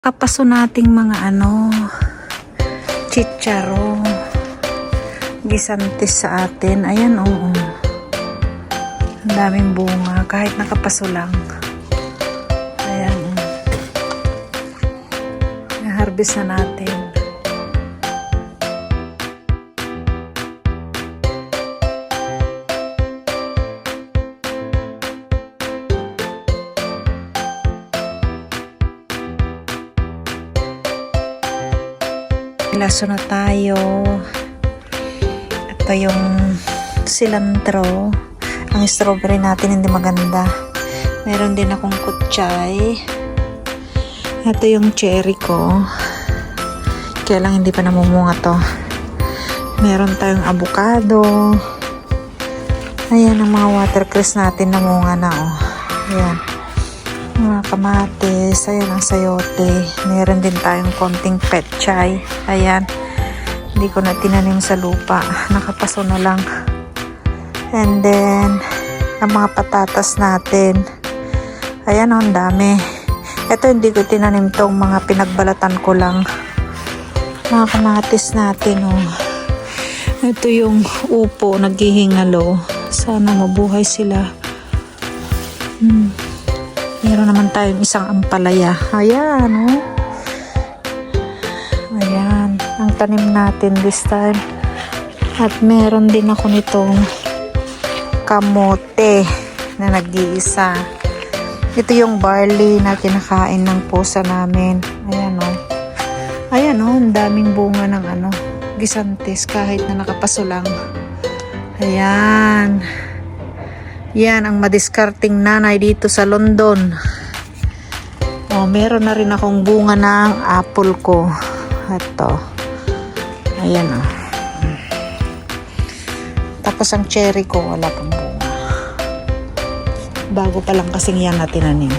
Kapaso nating mga chicharo, gisantis sa atin. Ayan, oo. Ang daming bunga, kahit nakapaso lang. Ayan, na-harvest na natin. Laso na tayo. Ito yung cilantro. Ang strawberry natin hindi maganda. Meron din akong kutchay. Ito yung cherry ko. Kaya lang hindi pa namumunga to. Meron tayong avocado. Ayan ang mga watercress natin, namunga na, oh. Ayan. Mga kamatis, ayan ang sayote. Meron din tayong konting petchay. Ayan, hindi ko na tinanim sa lupa, nakapaso na lang. And then ang mga patatas natin, ayan, ang dami. Ito hindi ko tinanim, tong mga pinagbalatan ko lang. Mga kamatis natin, oh. Ito yung upo, naghihingalo. Sana mabuhay sila. Meron naman tayong isang ampalaya. Ayan, oh. Ayan, ang tanim natin this time. At meron din ako nitong kamote na nag-iisa. Ito yung barley na kinakain ng pusa namin. Ayan, oh. Ayan, oh, ang daming bunga ng gisantis kahit na nakapaso lang. Ayan. Yan ang madiskarting nanay dito sa London. Oh, meron na rin akong bunga ng apple ko. Ito. Ayan, oh. Tapos ang cherry ko, wala pang bunga. Bago pa lang kasing yan na tinanim.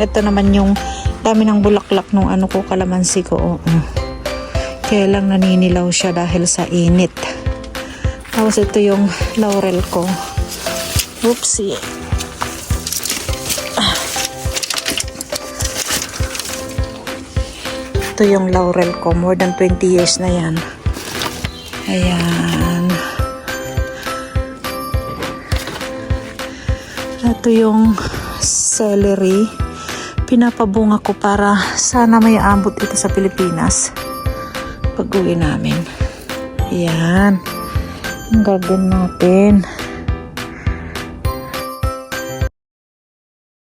Ito naman yung dami ng bulaklak nung ko, kalamansi ko. Oh. Kaya lang naninilaw siya dahil sa init. Tapos ito yung laurel ko. Oopsie. Ito yung laurel ko. More than 20 years na yan. Ayan. Ito yung celery. Pinapabunga ko para sana may abot ito sa Pilipinas pag uwi namin. Ayan. Ang garden natin.